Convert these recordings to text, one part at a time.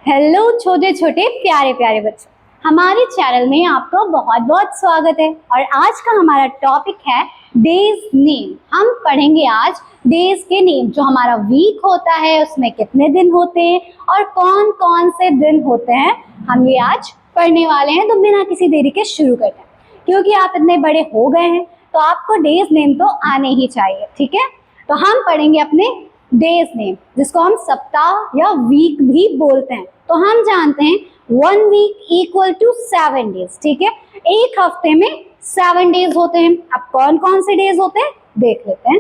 Hello छोटे छोटे प्यारे प्यारे बच्चों, हमारे चैनल में आपका बहुत बहुत स्वागत है। और आज का हमारा टॉपिक है डेज नेम। हम पढ़ेंगे आज डेज के नेम। जो हमारा वीक होता है उसमें कितने दिन होते हैं और कौन कौन से दिन होते हैं, हम ये आज पढ़ने वाले हैं। तो बिना किसी देरी के शुरू करते हैं, क्योंकि आप इतने बड़े हो गए हैं तो आपको डेज नेम तो आने ही चाहिए। ठीक है, तो हम पढ़ेंगे अपने डेज नेम, जिसको हम सप्ताह या वीक भी बोलते हैं। तो हम जानते हैं 1 वीक इक्वल टू 7 डेज। ठीक है, एक हफ्ते में 7 डेज होते हैं। अब कौन कौन से डेज होते हैं देख लेते हैं।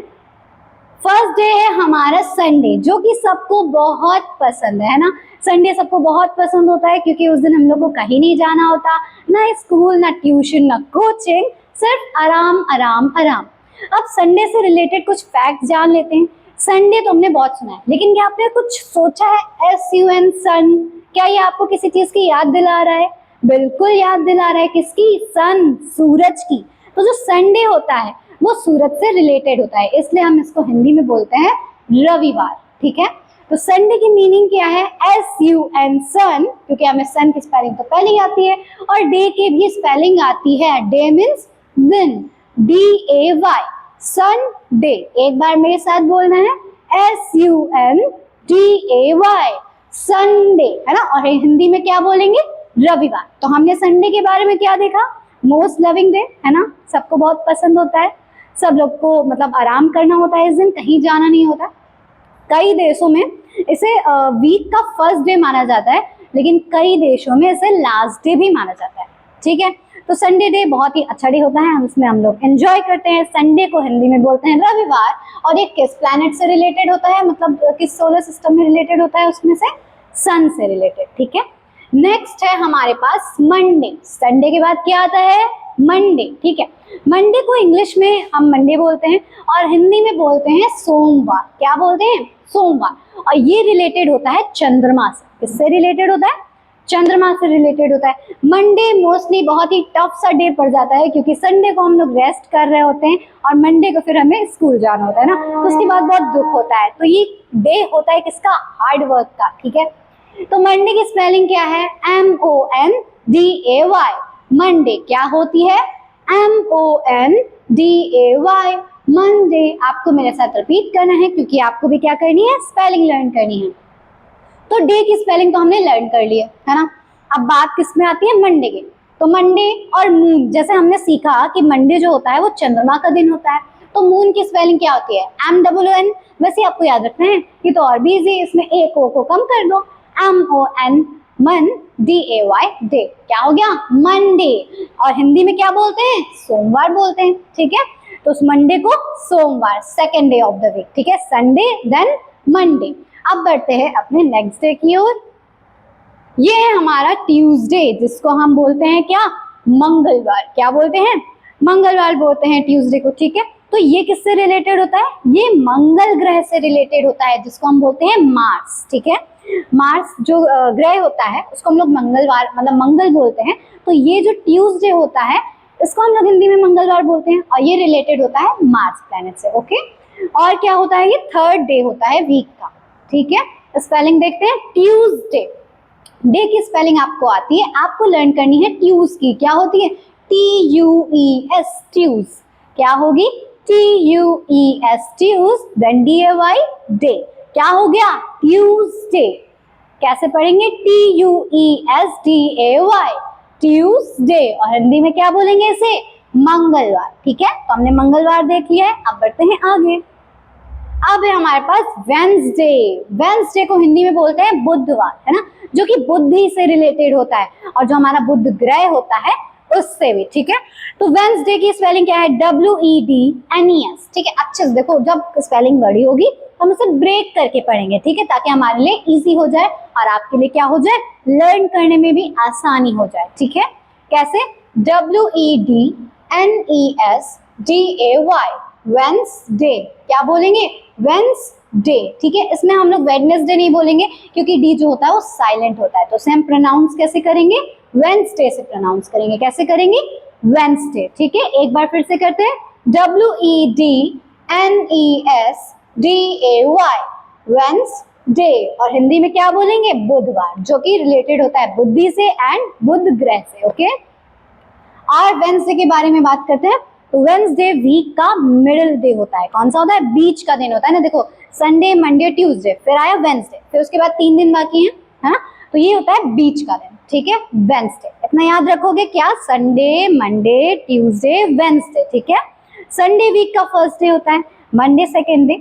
फर्स्ट डे है हमारा संडे, जो कि सबको बहुत पसंद है ना। संडे सबको बहुत पसंद होता है क्योंकि उस दिन हम लोग को कहीं नहीं जाना होता, ना स्कूल, ना ट्यूशन, ना कोचिंग, सिर्फ आराम आराम आराम। अब संडे से रिलेटेड कुछ फैक्ट जान लेते हैं। संडे तो हमने बहुत सुना है, लेकिन क्या आपने कुछ सोचा है SUN सन? क्या ये आपको किसी चीज की याद दिला रहा है? बिल्कुल याद दिला रहा है। किसकी? सन, सूरज की। तो जो संडे होता है वो सूरज से रिलेटेड होता है, इसलिए हम इसको हिंदी में बोलते हैं रविवार। ठीक है, तो संडे की मीनिंग क्या है? SUN सन, क्योंकि हमें सन की स्पेलिंग तो पहले ही आती है, और डे की भी स्पेलिंग आती है। डे मीन्स दिन, DAY, संडे। एक बार मेरे साथ बोलना है, SUNDAY, संडे, है ना। और हिंदी में क्या बोलेंगे? रविवार। तो हमने संडे के बारे में क्या देखा? मोस्ट लविंग डे, है ना, सबको बहुत पसंद होता है। सब लोग को मतलब आराम करना होता है इस दिन, कहीं जाना नहीं होता। कई देशों में इसे वीक का फर्स्ट डे माना जाता है, लेकिन कई देशों में इसे लास्ट डे भी माना जाता है। ठीक है, तो संडे डे बहुत ही अच्छा डे होता है, उसमें हम लोग एंजॉय करते हैं। संडे को हिंदी में बोलते हैं रविवार। और ये किस प्लैनेट से रिलेटेड होता है, मतलब किस सोलर सिस्टम में रिलेटेड होता है? उसमें से सन से रिलेटेड। ठीक है, नेक्स्ट है हमारे पास मंडे। संडे के बाद क्या आता है? मंडे। ठीक है, मंडे को इंग्लिश में हम मंडे बोलते हैं और हिंदी में बोलते हैं सोमवार। क्या बोलते हैं? सोमवार। और ये रिलेटेड होता है चंद्रमा से। किससे रिलेटेड होता है? चंद्रमा से रिलेटेड होता है। मंडे मोस्टली बहुत ही टफ सा डे पड़ जाता है, क्योंकि संडे को हम लोग रेस्ट कर रहे होते हैं और मंडे को फिर हमें स्कूल जाना होता है ना, तो उसके बाद बहुत दुख होता है। तो ये डे होता है किसका? हार्ड वर्क का। ठीक है, तो मंडे की स्पेलिंग क्या है? MONDAY। मंडे क्या होती है? MONDAY, Monday. आपको मेरे साथ रिपीट करना है, क्योंकि आपको भी क्या करनी है? स्पेलिंग लर्न करनी है। तो डे की स्पेलिंग तो हमने लर्न कर ली है ना। अब बात किस में आती है? मंडे की। तो मंडे और मून, जैसे हमने सीखा कि मंडे जो होता है वो चंद्रमा का दिन होता है, तो मून की स्पेलिंग क्या होती है? MOON। वैसे आपको याद रखना है, ये तो और भी इजी, इसमें एक ओ को कम कर दो, MON, मन, DAY, डे। क्या हो गया? मंडे। और हिंदी में क्या बोलते हैं? सोमवार बोलते हैं। ठीक है, तो उस मंडे को सोमवार, second day of the week. ठीक है, संडे देन मंडे। अब बढ़ते हैं अपने नेक्स्ट डे की ओर। ये है हमारा ट्यूसडे, जिसको हम बोलते हैं क्या? मंगलवार। क्या बोलते हैं? मंगलवार बोलते हैं ट्यूसडे को। ठीक है, तो ये किससे रिलेटेड होता है? ये मंगल ग्रह से रिलेटेड होता है, जिसको हम बोलते हैं मार्स। ठीक है, मार्स जो ग्रह होता है उसको हम लोग मंगलवार मतलब मंगल बोलते हैं। तो ये जो ट्यूसडे होता है इसको हम लोग हिंदी में मंगलवार बोलते हैं, और ये रिलेटेड होता है मार्स प्लैनेट से। ओके, और क्या होता है? ये थर्ड डे होता है वीक का। ठीक है, स्पेलिंग देखते हैं। ट्यूसडे, डे की स्पेलिंग आपको आती है, आपको लर्न करनी है ट्यूज की। क्या होती है? TUES, ट्यूज। क्या होगी? TUES, tues, then DAY, day. क्या हो गया? ट्यूसडे। कैसे पढ़ेंगे? TUESDAY, Tuesday. और हिंदी में क्या बोलेंगे इसे? मंगलवार। ठीक है, तो हमने मंगलवार देख लिया है। अब बढ़ते हैं आगे। अब है हमारे पास वेंसडे। वेंसडे को हिंदी में बोलते हैं बुधवार, है ना, जो कि बुद्धि से रिलेटेड होता है, और जो हमारा बुध ग्रह होता है उससे भी। ठीक है, तो वेंसडे की स्पेलिंग क्या है? WEDNES। ठीक है, अच्छे से देखो, जब स्पेलिंग बड़ी होगी तो हम इसे ब्रेक करके पढ़ेंगे। ठीक है, ताकि हमारे लिए इजी हो जाए और आपके लिए क्या हो जाए? लर्न करने में भी आसानी हो जाए। ठीक है, कैसे? WEDNESDAY, Wednesday. क्या बोलेंगे? वेंसडे। ठीक है, इसमें हम लोग वेडनेसडे नहीं बोलेंगे, क्योंकि डी जो होता है वो साइलेंट होता है, तो उसे हम प्रोनाउंस कैसे करेंगे? वेंसडे से प्रोनाउंस करेंगे। कैसे करेंगे? वेंसडे। ठीक है, एक बार फिर से करते हैं। WEDNESDAY, Wednesday. डे, और हिंदी में क्या बोलेंगे, बुधवार, जो कि रिलेटेड होता है बुद्धि से एंड बुध ग्रह से। ओके, और वेंसडे के बारे में बात करते हैं। तो वेंसडे वीक का मिडिल डे होता है। कौन सा होता है, बीच का दिन होता है ना। देखो संडे, मंडे, ट्यूसडे, फिर आया वेंसडे, फिर उसके बाद 3 दिन बाकी हैं, है ना। तो ये होता है बीच का दिन, ठीक है, वेंसडे। इतना याद रखोगे क्या, संडे, मंडे, ट्यूसडे, वेंसडे, ठीक है। संडे वीक का फर्स्ट डे होता है, Monday second day,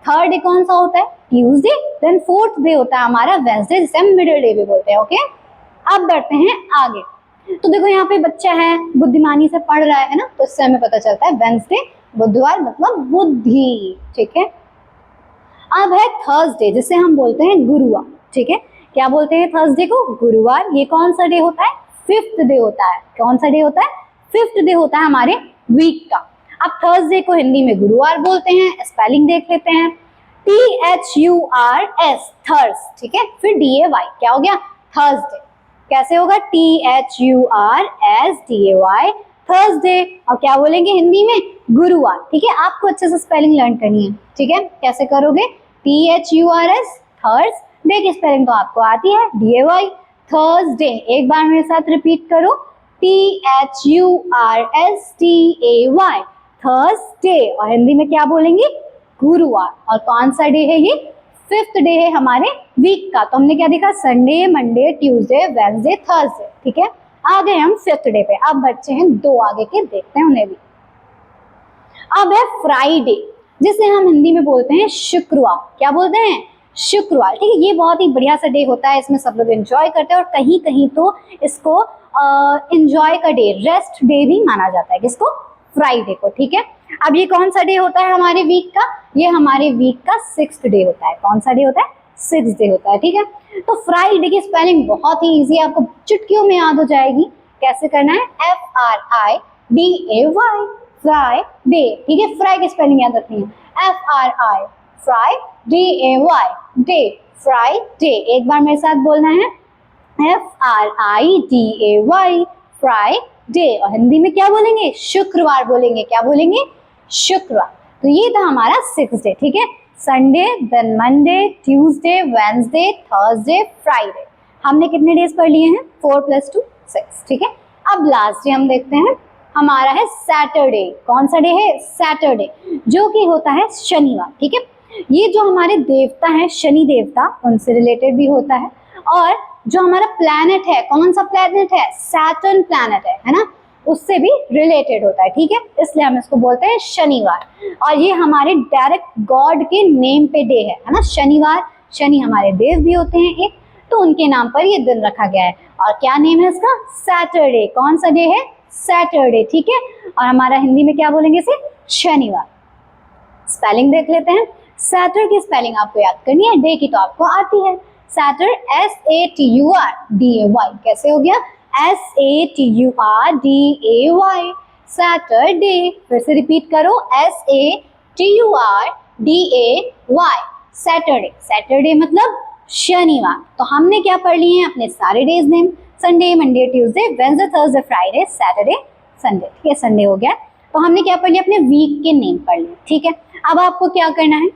third day कौन सा होता है, ट्यूसडे, देन फोर्थ डे होता है हमारा वेंसडे, जिसे हम मिडिल डे भी बोलते हैं। ओके, अब बढ़ते हैं आगे। तो देखो यहाँ पे बच्चा है, बुद्धिमानी से पढ़ रहा है ना, तो इससे हमें पता चलता है वेंसडे बुधवार मतलब बुद्धि, ठीक है। अब है थर्सडे, जिसे हम बोलते हैं गुरुवार, ठीक है। क्या बोलते हैं थर्सडे को, गुरुवार। ये कौन सा डे होता है, फिफ्थ डे होता है। कौन सा डे होता है, फिफ्थ डे होता है हमारे वीक का। अब थर्सडे को हिंदी में गुरुवार बोलते हैं। स्पेलिंग देख लेते हैं, THURS, थर्स, ठीक है। फिर DAY, क्या हो गया, थर्सडे। कैसे होगा, THURSDAY, थर्सडे। और क्या बोलेंगे हिंदी में, गुरुवार, ठीक है। आपको अच्छे से स्पेलिंग लर्न करनी है, ठीक है। कैसे करोगे, THURS, थर्स, डे की स्पेलिंग तो आपको आती है, DAY, थर्सडे। एक बार मेरे साथ रिपीट करो, THURSDAY, थर्सडे। और हिंदी में क्या बोलेंगे, गुरुवार। और कौन सा डे है ये, फिफ्थ डे है हमारे वीक का। तो हमने क्या देखा, Sunday, Monday, Tuesday, Wednesday, Thursday, ठीक है। आ गए हम फिफ्थ डे पे। अब बच्चे हैं 2 आगे के, देखते हैं उन्हें भी। अब है फ्राइडे, जिसे हम हिंदी में बोलते हैं शुक्रवार। क्या बोलते हैं, शुक्रवार, ठीक है। ये बहुत ही बढ़िया सा डे होता है, इसमें सब लोग एंजॉय करते हैं, और कहीं कहीं तो इसको एंजॉय का डे, रेस्ट डे भी माना जाता है। किसको, फ्राइडे को, ठीक है। अब ये कौन सा डे होता है हमारे वीक का, ये हमारे वीक का 6th डे होता है। कौन सा डे होता है, 6th डे होता है, ठीक है। तो फ्राइडे की स्पेलिंग बहुत ही इजी है, आपको चुटकियों में याद हो जाएगी। कैसे करना है, FRIDAY, फ्राइडे, ठीक है। फ्राई की स्पेलिंग याद रखनी है, FRI, FRIDAY, डे, फ्राइडे। एक बार मेरे साथ बोलना है, FRIDAY, फ्राइडे। और हिंदी में क्या बोलेंगे, शुक्रवार बोलेंगे। क्या बोलेंगे, शुक्रवार। तो ये था हमारा 6th डे, ठीक है। Sunday, then Monday, Tuesday, Wednesday, Thursday, Friday. हमने कितने डेज पढ़ लिए हैं, 4 + 2 6, ठीक है। अब लास्ट डे हम देखते हैं, हमारा है सैटरडे। कौन सा डे है, सैटरडे, जो कि होता है शनिवार, ठीक है। ये जो हमारे देवता हैं, शनि देवता, उनसे रिलेटेड भी होता है। और जो हमारा प्लैनेट है, कौन सा प्लैनेट है, सैटर्न प्लैनेट है ना, उससे भी रिलेटेड होता है, ठीक है। इसलिए हम इसको बोलते हैं शनिवार। और ये हमारे डायरेक्ट गॉड के नेम पे डे है ना, शनिवार। शनि हमारे देव भी होते हैं एक, तो उनके नाम पर ये दिन रखा गया है। और क्या नेम है इसका, सैटरडे। कौन सा डे है, सैटरडे, ठीक है। और हमारा हिंदी में क्या बोलेंगे इसे, शनिवार। स्पेलिंग देख लेते हैं। सैटर की स्पेलिंग आपको याद करनी है, डे की तो आपको आती है। सैटर, SATURDAY, कैसे हो गया, SATURDAY, सैटरडे। फिर से रिपीट करो, SATURDAY, सैटरडे। सैटरडे मतलब शनिवार। तो हमने क्या पढ़ लिए हैं, अपने सारे days name, Sunday, Monday, Tuesday, Wednesday, Thursday, Friday, Saturday, Sunday, ठीक है। संडे हो गया। तो हमने क्या पढ़ लिया, अपने वीक के नेम पढ़ लिए, ठीक है। अब आपको क्या करना है,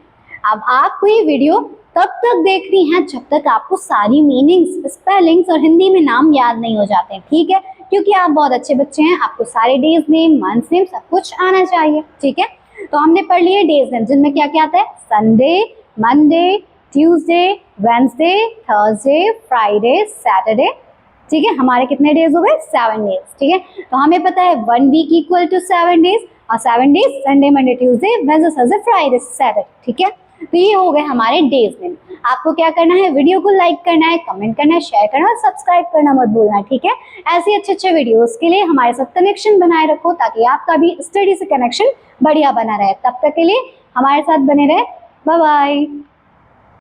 अब आपको ये वीडियो तब तक देखनी है जब तक आपको सारी मीनिंग्स, स्पेलिंग्स और हिंदी में नाम याद नहीं हो जाते हैं, ठीक है। क्योंकि आप बहुत अच्छे बच्चे हैं, आपको सारे डेज नेम, मंथ्स नेम सब कुछ आना चाहिए, ठीक है। तो हमने पढ़ लिए डेज नेम, जिनमें क्या क्या आता है, Sunday, Monday, Tuesday, Wednesday, Thursday, Friday, Saturday, ठीक है। हमारे कितने डेज हो गए, 7 डेज, ठीक है। तो हमें पता है 1 वीक इक्वल टू 7 डेज, और 7 days Sunday, Monday, Tuesday, Wednesday, Thursday, Friday, Saturday, ठीक है। तो ये हो गए हमारे डेज नेम। आपको क्या करना है, वीडियो को लाइक करना है, कमेंट करना है, शेयर करना है और सब्सक्राइब करना मत भूलना, ठीक है। ऐसे अच्छे वीडियोस के लिए हमारे साथ कनेक्शन बनाए रखो, ताकि आपका भी स्टडी से कनेक्शन बढ़िया बना रहे। तब तक के लिए हमारे साथ बने रहे, बाय बाय।